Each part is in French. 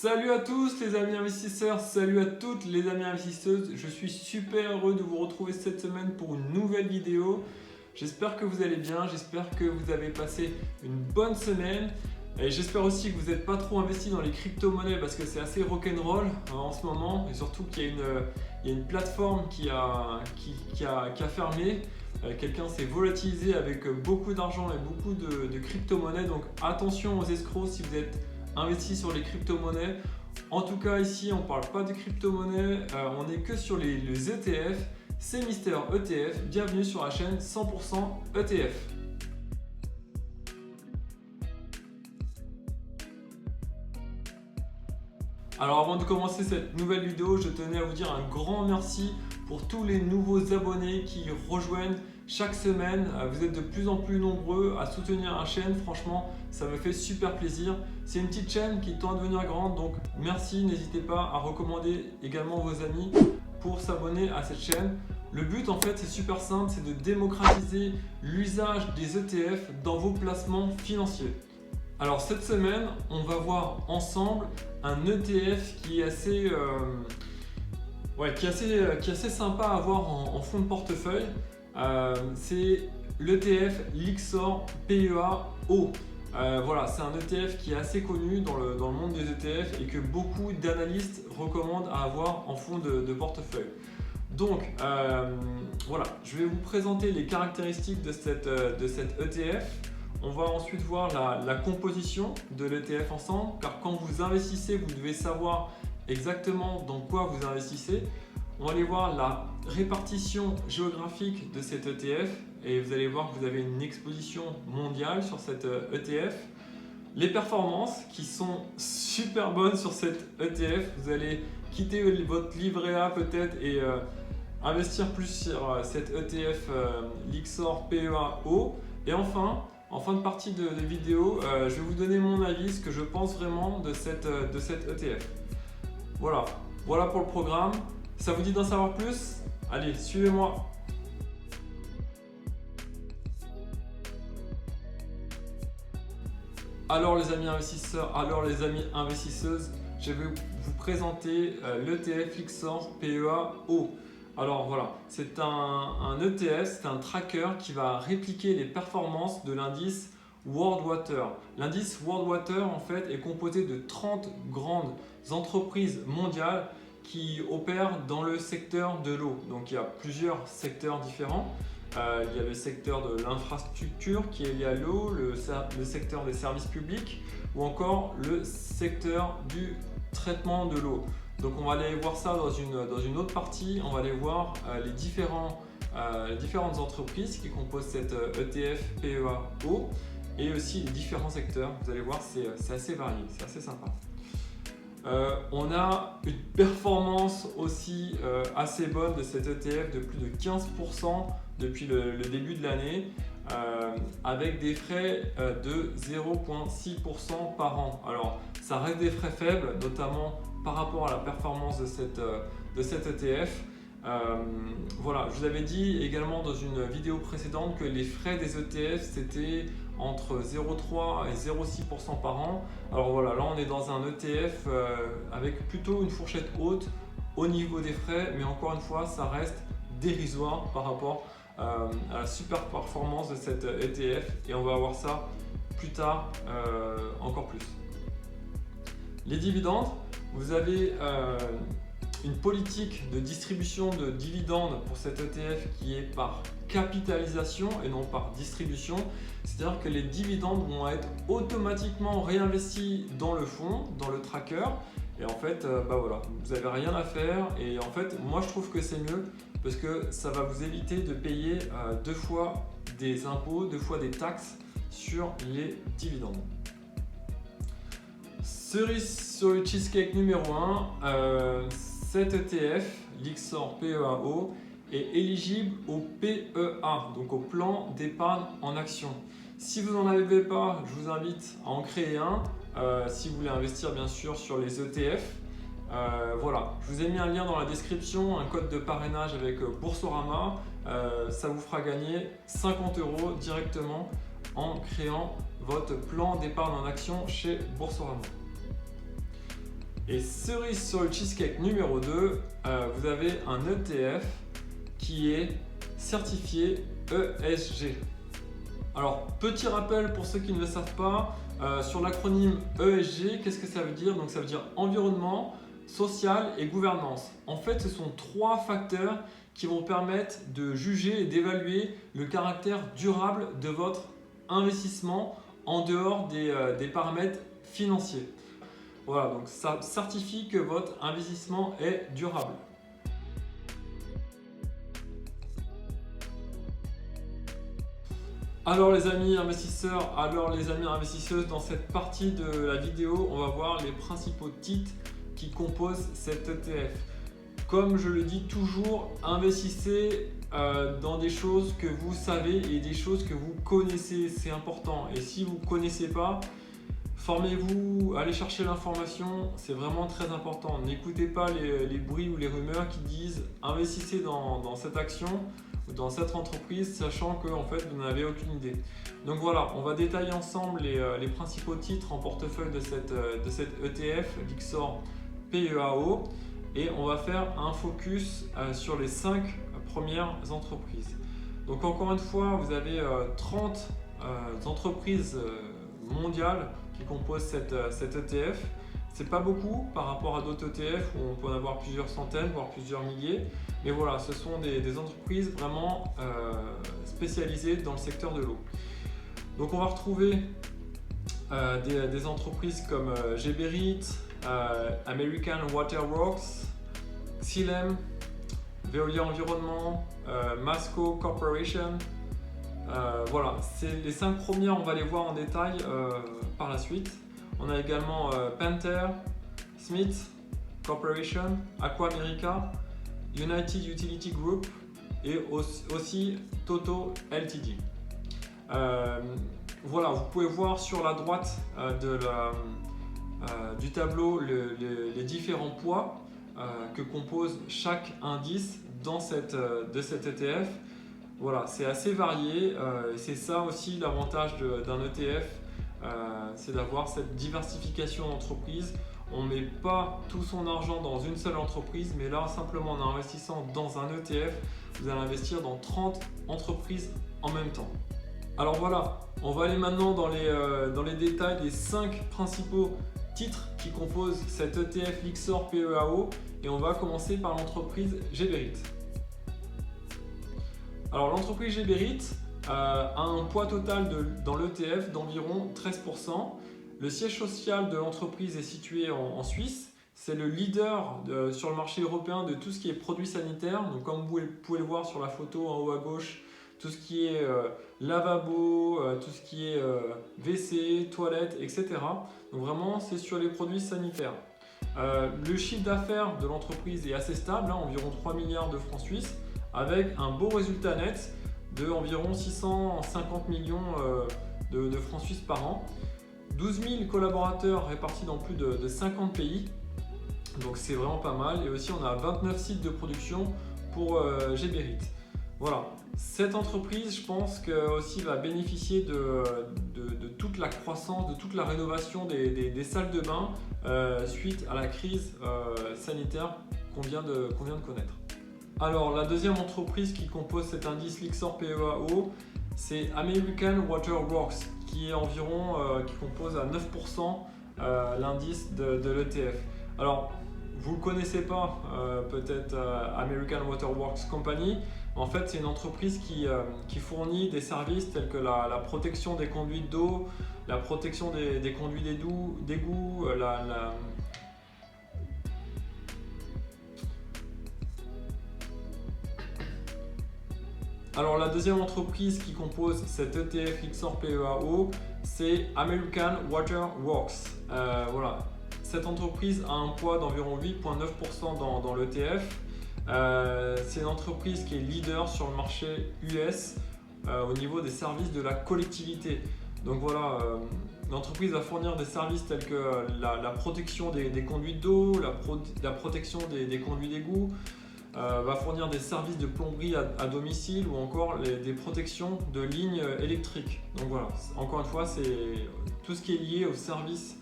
Salut à tous les amis investisseurs, salut à toutes les amies investisseuses. Je suis super heureux de vous retrouver cette semaine pour une nouvelle vidéo. J'espère que vous allez bien, j'espère que vous avez passé une bonne semaine. Et j'espère aussi que vous n'êtes pas trop investi dans les crypto-monnaies parce que c'est assez rock'n'roll en ce moment. Et surtout qu'il y a une plateforme qui a fermé. Quelqu'un s'est volatilisé avec beaucoup d'argent et beaucoup de crypto-monnaies. Donc attention aux escrocs si vous êtes investi sur les crypto-monnaies. En tout cas ici on ne parle pas de crypto-monnaies, on n'est que sur les ETF. C'est Mister ETF, bienvenue sur la chaîne 100% ETF. Alors avant de commencer cette nouvelle vidéo, je tenais à vous dire un grand merci pour tous les nouveaux abonnés qui rejoignent chaque semaine. Vous êtes de plus en plus nombreux à soutenir la chaîne, franchement ça me fait super plaisir. C'est une petite chaîne qui tend à devenir grande, donc merci, n'hésitez pas à recommander également vos amis pour s'abonner à cette chaîne. Le but en fait c'est super simple, c'est de démocratiser l'usage des ETF dans vos placements financiers. Alors cette semaine, on va voir ensemble un ETF qui est assez sympa à avoir en fond de portefeuille. C'est l'ETF Lyxor PEA-O. Voilà, c'est un ETF qui est assez connu dans le monde des ETF et que beaucoup d'analystes recommandent à avoir en fond de portefeuille. Donc voilà, je vais vous présenter les caractéristiques de cet ETF. On va ensuite voir la composition de l'ETF ensemble, car quand vous investissez, vous devez savoir exactement dans quoi vous investissez. On va aller voir la répartition géographique de cet ETF et vous allez voir que vous avez une exposition mondiale sur cet ETF. Les performances qui sont super bonnes sur cet ETF. Vous allez quitter votre livret A peut-être et investir plus sur cet ETF Lyxor PEA-O. Et enfin, en fin de partie de vidéo, je vais vous donner mon avis, ce que je pense vraiment de cet ETF. Voilà pour le programme. Ça vous dit d'en savoir plus? Allez, suivez-moi. Alors les amis investisseurs, alors les amis investisseuses, je vais vous présenter l'ETF Lyxor PEA-O. Alors voilà, c'est un ETF, c'est un tracker qui va répliquer les performances de l'indice World Water. L'indice World Water en fait est composé de 30 grandes entreprises mondiales qui opèrent dans le secteur de l'eau. Donc il y a plusieurs secteurs différents. Il y a le secteur de l'infrastructure qui est lié à l'eau, le secteur des services publics ou encore le secteur du traitement de l'eau. Donc on va aller voir ça dans une autre partie, on va aller voir les différentes entreprises qui composent cet ETF PEA-O et aussi les différents secteurs. Vous allez voir, c'est assez varié, c'est assez sympa. On a une performance aussi assez bonne de cet ETF de plus de 15% depuis le début de l'année avec des frais de 0,6% par an. Alors ça reste des frais faibles, notamment par rapport à la performance de cet ETF. Voilà, je vous avais dit également dans une vidéo précédente que les frais des ETF c'était entre 0,3 et 0,6% par an. Alors voilà, là on est dans un ETF avec plutôt une fourchette haute au niveau des frais, mais encore une fois ça reste dérisoire par rapport à la super performance de cet ETF et on va voir ça plus tard encore plus. Les dividendes, vous avez une politique de distribution de dividendes pour cet ETF qui est par capitalisation et non par distribution. C'est-à-dire que les dividendes vont être automatiquement réinvestis dans le fonds, dans le tracker. Et en fait, voilà, vous n'avez rien à faire. Et en fait, moi je trouve que c'est mieux parce que ça va vous éviter de payer deux fois des impôts, deux fois des taxes sur les dividendes. Cerise sur le cheesecake numéro 1, cet ETF, Lyxor PEA-O, est éligible au PEA, donc au plan d'épargne en action. Si vous n'en avez pas, je vous invite à en créer un, si vous voulez investir bien sûr sur les ETF. Voilà, je vous ai mis un lien dans la description, un code de parrainage avec Boursorama, ça vous fera gagner 50 € directement en créant votre plan d'épargne en action chez Boursorama. Et cerise sur le cheesecake numéro 2, vous avez un ETF qui est certifié ESG. Alors, petit rappel pour ceux qui ne le savent pas, sur l'acronyme ESG, qu'est-ce que ça veut dire? Donc ça veut dire environnement, social et gouvernance. En fait, ce sont 3 facteurs qui vont permettre de juger et d'évaluer le caractère durable de votre investissement en dehors des paramètres financiers. Voilà, donc ça certifie que votre investissement est durable. Alors les amis investisseurs, alors les amis investisseuses, dans cette partie de la vidéo, on va voir les principaux titres qui composent cet ETF. Comme je le dis toujours, investissez dans des choses que vous savez et des choses que vous connaissez, c'est important. Et si vous ne connaissez pas, formez-vous, allez chercher l'information, c'est vraiment très important. N'écoutez pas les bruits ou les rumeurs qui disent investissez dans cette action ou dans cette entreprise, sachant que en fait, vous n'avez aucune idée. Donc voilà, on va détailler ensemble les principaux titres en portefeuille de cet ETF, Lyxor PEAO, et on va faire un focus sur les 5 premières entreprises. Donc encore une fois, vous avez 30 entreprises mondiales qui composent cet ETF. C'est pas beaucoup par rapport à d'autres ETF où on peut en avoir plusieurs centaines, voire plusieurs milliers. Mais voilà, ce sont des entreprises vraiment spécialisées dans le secteur de l'eau. Donc on va retrouver des entreprises comme Geberit, American Water Works, Xylem, Veolia Environnement, Masco Corporation. Voilà, c'est les 5 premières, on va les voir en détail par la suite. On a également Panther, Smith Corporation, Aqua America, United Utility Group et aussi Toto Ltd. Voilà, vous pouvez voir sur la droite du tableau les différents poids que compose chaque indice de cet ETF. Voilà, c'est assez varié et c'est ça aussi l'avantage d'un ETF, c'est d'avoir cette diversification d'entreprises. On ne met pas tout son argent dans une seule entreprise, mais là simplement en investissant dans un ETF, vous allez investir dans 30 entreprises en même temps. Alors voilà, on va aller maintenant dans les détails des 5 principaux titres qui composent cet ETF Lyxor PEAO et on va commencer par l'entreprise Geberit. Alors l'entreprise Geberit a un poids total dans l'ETF d'environ 13%. Le siège social de l'entreprise est situé en Suisse. C'est le leader sur le marché européen de tout ce qui est produits sanitaires. Donc comme vous pouvez le voir sur la photo en haut à gauche, tout ce qui est lavabo, tout ce qui est WC, toilettes, etc. Donc vraiment c'est sur les produits sanitaires. Le chiffre d'affaires de l'entreprise est assez stable, environ 3 milliards de francs suisses, avec un beau résultat net de environ 650 millions de francs suisses par an. 12 000 collaborateurs répartis dans plus de 50 pays, donc c'est vraiment pas mal. Et aussi on a 29 sites de production pour Geberit. Voilà, cette entreprise je pense que aussi va bénéficier de toute la croissance, de toute la rénovation des salles de bain suite à la crise sanitaire qu'on vient de connaître. Alors la deuxième entreprise qui compose cet indice Lyxor PEAO, c'est American Water Works qui compose à 9% l'indice de l'ETF. Alors vous ne connaissez pas peut-être American Water Works Company. En fait, c'est une entreprise qui fournit des services tels que la protection des conduits d'eau, la protection des conduits d'égouts, Alors la deuxième entreprise qui compose cet ETF Lyxor PEAO, c'est American Water Works. Voilà. Cette entreprise a un poids d'environ 8,9% dans l'ETF. C'est une entreprise qui est leader sur le marché US au niveau des services de la collectivité. Donc voilà, l'entreprise va fournir des services tels que la protection des conduits d'eau, la protection des conduits d'égout, va fournir des services de plomberie à domicile ou encore des protections de lignes électriques. Donc voilà, encore une fois, c'est tout ce qui est lié au service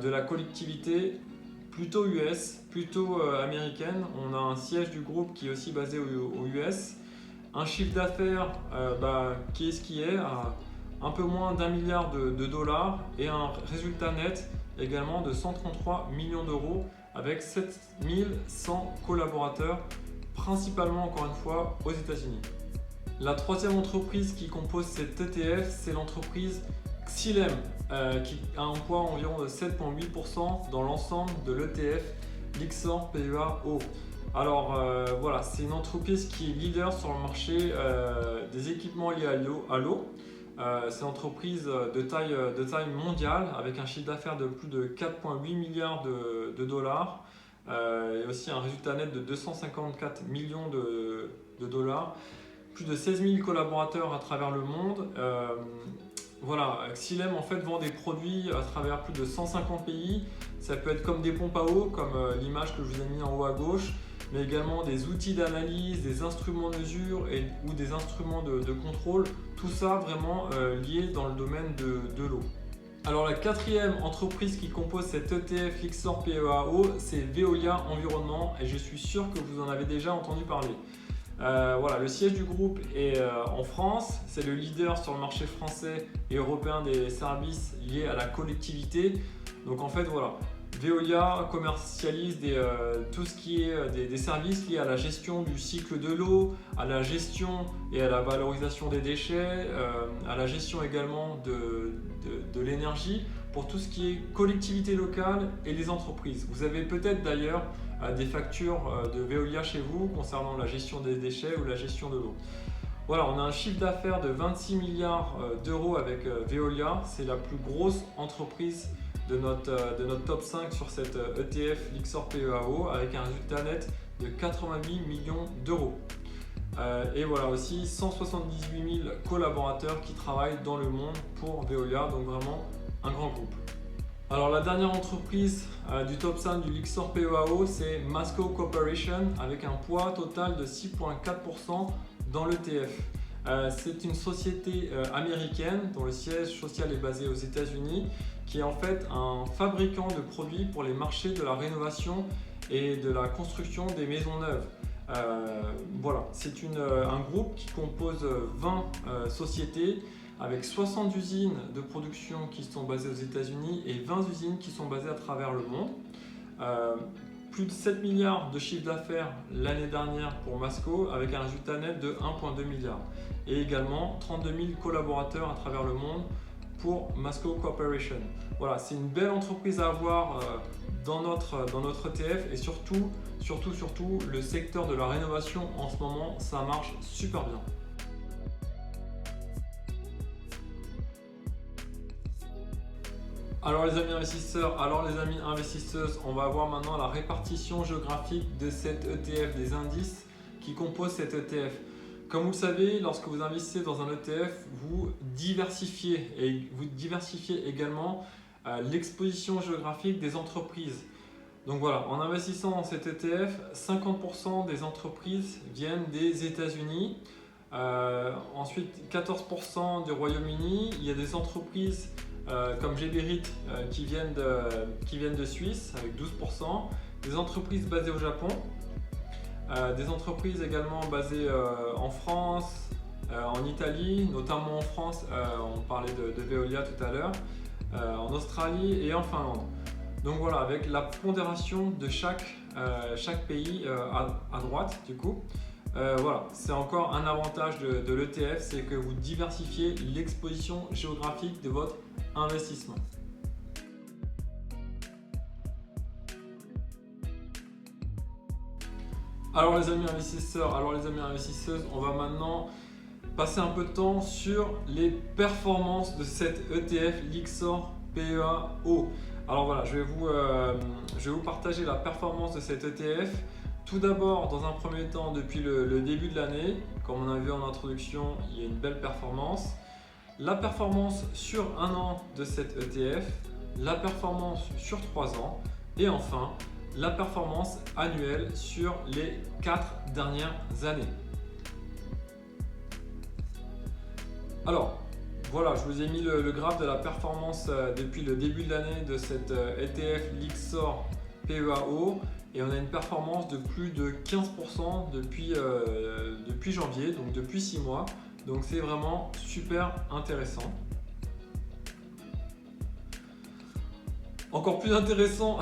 de la collectivité plutôt US, plutôt américaine. On a un siège du groupe qui est aussi basé aux US. Un chiffre d'affaires qui est ce qui est, à un peu moins d'1 milliard de dollars et un résultat net également de 133 millions d'euros avec 7100 collaborateurs, principalement encore une fois aux États-Unis. La troisième entreprise qui compose cet ETF, c'est l'entreprise Xylem, qui a un poids environ de 7,8% dans l'ensemble de l'ETF Lyxor PEA-O. Alors voilà, c'est une entreprise qui est leader sur le marché des équipements liés à l'eau. C'est une entreprise de taille mondiale avec un chiffre d'affaires de plus de 4,8 milliards de dollars et aussi un résultat net de 254 millions de dollars. Plus de 16 000 collaborateurs à travers le monde. Voilà, Xylem en fait vend des produits à travers plus de 150 pays. Ça peut être comme des pompes à eau, comme l'image que je vous ai mis en haut à gauche, mais également des outils d'analyse, des instruments de mesure ou des instruments de contrôle. Tout ça vraiment lié dans le domaine de l'eau. Alors la quatrième entreprise qui compose cet ETF Lyxor PEA-O, c'est Veolia Environnement et je suis sûr que vous en avez déjà entendu parler. Voilà, le siège du groupe est en France, c'est le leader sur le marché français et européen des services liés à la collectivité. Donc en fait voilà, Veolia commercialise tout ce qui est des services liés à la gestion du cycle de l'eau, à la gestion et à la valorisation des déchets, à la gestion également de l'énergie pour tout ce qui est collectivité locale et les entreprises. Vous avez peut-être d'ailleurs des factures de Veolia chez vous concernant la gestion des déchets ou la gestion de l'eau. Voilà, on a un chiffre d'affaires de 26 milliards d'euros avec Veolia. C'est la plus grosse entreprise de notre top 5 sur cette ETF Lyxor PEA-O avec un résultat net de 88 millions d'euros. Et voilà aussi 178 000 collaborateurs qui travaillent dans le monde pour Veolia, donc vraiment un grand groupe. Alors la dernière entreprise du top 5 du Lyxor PEA-O, c'est Masco Corporation avec un poids total de 6,4% dans l'ETF. C'est une société américaine dont le siège social est basé aux États-Unis, qui est en fait un fabricant de produits pour les marchés de la rénovation et de la construction des maisons neuves. Voilà, c'est un groupe qui compose 20 sociétés avec 60 usines de production qui sont basées aux États-Unis et 20 usines qui sont basées à travers le monde. Plus de 7 milliards de chiffre d'affaires l'année dernière pour Masco avec un résultat net de 1,2 milliard. Et également 32 000 collaborateurs à travers le monde pour Masco Corporation. Voilà, c'est une belle entreprise à avoir dans notre ETF et surtout, le secteur de la rénovation en ce moment, ça marche super bien. Alors les amis investisseurs, alors les amis investisseuses, on va voir maintenant la répartition géographique de cet ETF, des indices qui composent cet ETF. Comme vous le savez, lorsque vous investissez dans un ETF, vous diversifiez et vous diversifiez également l'exposition géographique des entreprises. Donc voilà, en investissant dans cet ETF, 50% des entreprises viennent des États-Unis, ensuite 14% du Royaume-Uni. Il y a des entreprises comme Geberit qui viennent de Suisse avec 12%, des entreprises basées au Japon, des entreprises également basées en France, en Italie, notamment en France, on parlait de Veolia tout à l'heure, en Australie et en Finlande. Donc voilà, avec la pondération de chaque pays à droite du coup. Voilà, c'est encore un avantage de l'ETF, c'est que vous diversifiez l'exposition géographique de votre investissement. Alors les amis investisseurs, alors les amis investisseuses, on va maintenant passer un peu de temps sur les performances de cet ETF Lyxor PEA-O. Alors voilà, je vais vous partager la performance de cet ETF. Tout d'abord, dans un premier temps, depuis le début de l'année, comme on a vu en introduction, il y a une belle performance. La performance sur un an de cet ETF, la performance sur 3 ans et enfin la performance annuelle sur les 4 dernières années. Alors voilà, je vous ai mis le graphe de la performance depuis le début de l'année de cet ETF Lyxor PEA-haut et on a une performance de plus de 15% depuis janvier, donc depuis 6 mois. Donc c'est vraiment super intéressant. Encore plus intéressant,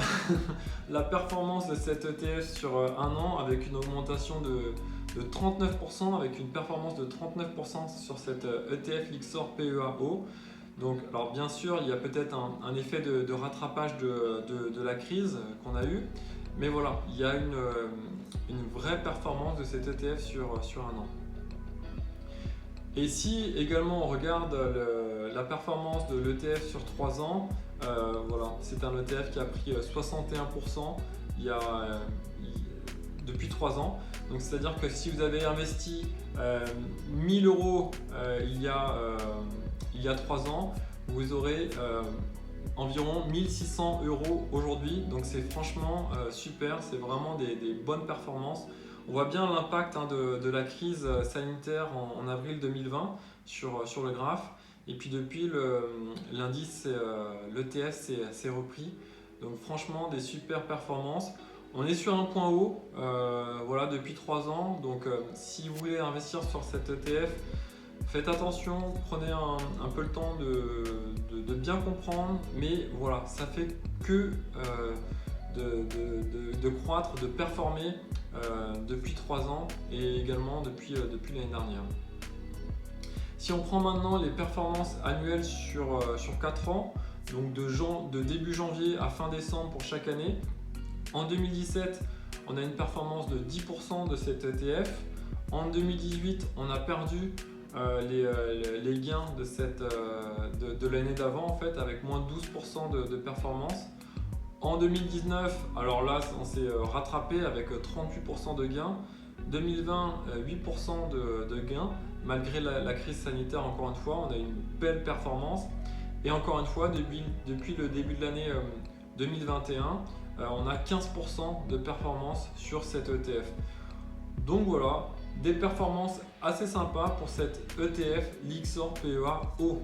la performance de cet ETF sur un an avec une augmentation de 39%, avec une performance de 39% sur cet ETF Lyxor PEA-haut. Donc, alors bien sûr, il y a peut-être un effet de rattrapage de la crise qu'on a eu, mais voilà, il y a une vraie performance de cet ETF sur un an. Et si également on regarde la performance de l'ETF sur 3 ans, voilà, c'est un ETF qui a pris 61% depuis 3 ans. Donc c'est-à-dire que si vous avez investi 1000 euros il y a 3 ans, vous aurez environ 1600 euros aujourd'hui. Donc c'est franchement super, c'est vraiment des bonnes performances. On voit bien l'impact de la crise sanitaire en avril 2020 sur le graphe. Et puis depuis, l'indice, l'ETF s'est repris. Donc franchement, des super performances. On est sur un point haut voilà, depuis 3 ans. Donc si vous voulez investir sur cet ETF, faites attention, prenez un peu le temps de bien comprendre. Mais voilà, ça fait que de croître, de performer depuis 3 ans et également depuis l'année dernière. Si on prend maintenant les performances annuelles sur 4 ans, donc de début janvier à fin décembre pour chaque année, en 2017, on a une performance de 10% de cet ETF. En 2018, on a perdu les gains de l'année d'avant en fait, avec moins de 12% de performance. En 2019, alors là, on s'est rattrapé avec 38% de gains. 2020, 8% de gains. Malgré la crise sanitaire, encore une fois, on a une belle performance. Et encore une fois, depuis le début de l'année 2021, on a 15% de performance sur cet ETF. Donc voilà, des performances assez sympas pour cet ETF Lyxor PEA-haut.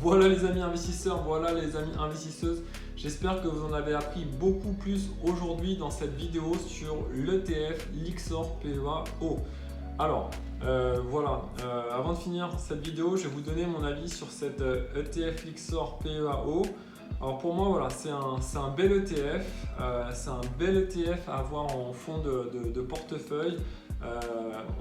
Voilà les amis investisseurs, voilà les amis investisseuses. J'espère que vous en avez appris beaucoup plus aujourd'hui dans cette vidéo sur l'ETF Lyxor PEA-haut. Alors voilà, avant de finir cette vidéo, je vais vous donner mon avis sur cet ETF Lyxor PEA-haut. Alors pour moi, voilà, c'est un bel ETF, c'est un bel ETF à avoir en fond de portefeuille.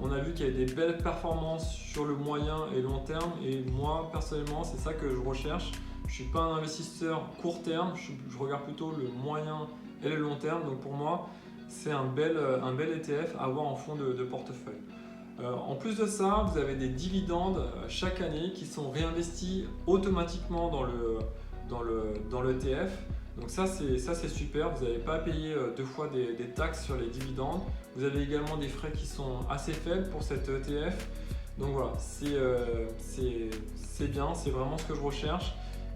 On a vu qu'il y avait des belles performances sur le moyen et long terme et moi personnellement c'est ça que je recherche. Je ne suis pas un investisseur court terme, je regarde plutôt le moyen et le long terme. Donc pour moi c'est un bel ETF à avoir en fond de portefeuille. En plus de ça, vous avez des dividendes chaque année qui sont réinvestis automatiquement dans l'ETF. Donc ça c'est super, vous n'avez pas à payer 2 fois des taxes sur les dividendes. Vous avez également des frais qui sont assez faibles pour cet ETF. Donc voilà, c'est bien, c'est vraiment ce que je recherche.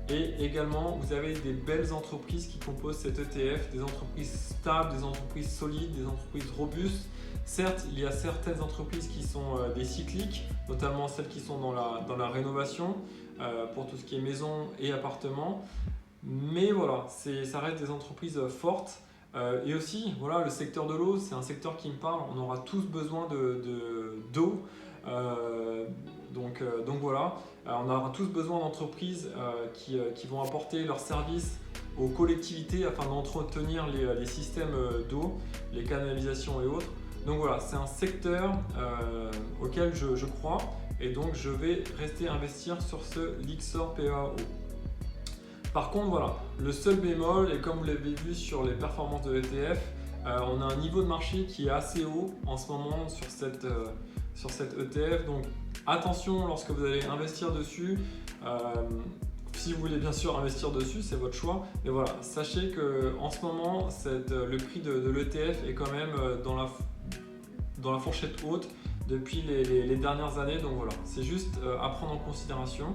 Et également, vous avez des belles entreprises qui composent cet ETF, des entreprises stables, des entreprises solides, des entreprises robustes. Certes, il y a certaines entreprises qui sont des cycliques, notamment celles qui sont dans la rénovation, pour tout ce qui est maison et appartement. Mais voilà, ça reste des entreprises fortes. Et aussi, voilà, le secteur de l'eau, c'est un secteur qui me parle. On aura tous besoin d'eau. Donc voilà, on aura tous besoin d'entreprises qui vont apporter leurs services aux collectivités afin d'entretenir les systèmes d'eau, les canalisations et autres. Donc voilà, c'est un secteur auquel je crois et donc je vais rester investir sur ce Lyxor PEA-haut. Par contre, voilà, le seul bémol, et comme vous l'avez vu sur les performances de l'ETF, on a un niveau de marché qui est assez haut en ce moment sur cette ETF. Donc attention lorsque vous allez investir dessus. Si vous voulez bien sûr investir dessus, c'est votre choix. Mais voilà, sachez qu'en ce moment, le prix de l'ETF est quand même dans la fourchette haute depuis les dernières années. Donc voilà, c'est juste à prendre en considération.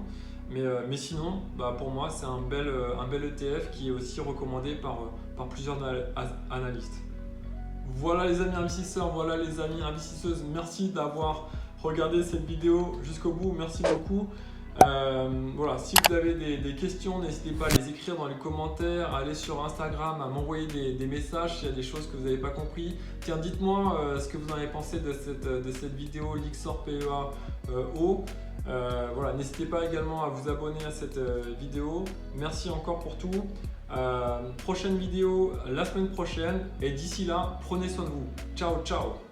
Mais sinon, pour moi, c'est un bel ETF qui est aussi recommandé par plusieurs analystes. Voilà les amis investisseurs, voilà les amis investisseuses. Merci d'avoir regardé cette vidéo jusqu'au bout. Merci beaucoup. Voilà, si vous avez des questions, n'hésitez pas à les écrire dans les commentaires, à aller sur Instagram, à m'envoyer des messages s'il y a des choses que vous n'avez pas compris. Tiens, dites-moi ce que vous en avez pensé de cette vidéo Lixor PEA O. Voilà, n'hésitez pas également à vous abonner à cette vidéo. Merci encore pour tout. Prochaine vidéo la semaine prochaine et d'ici là, prenez soin de vous. Ciao, ciao!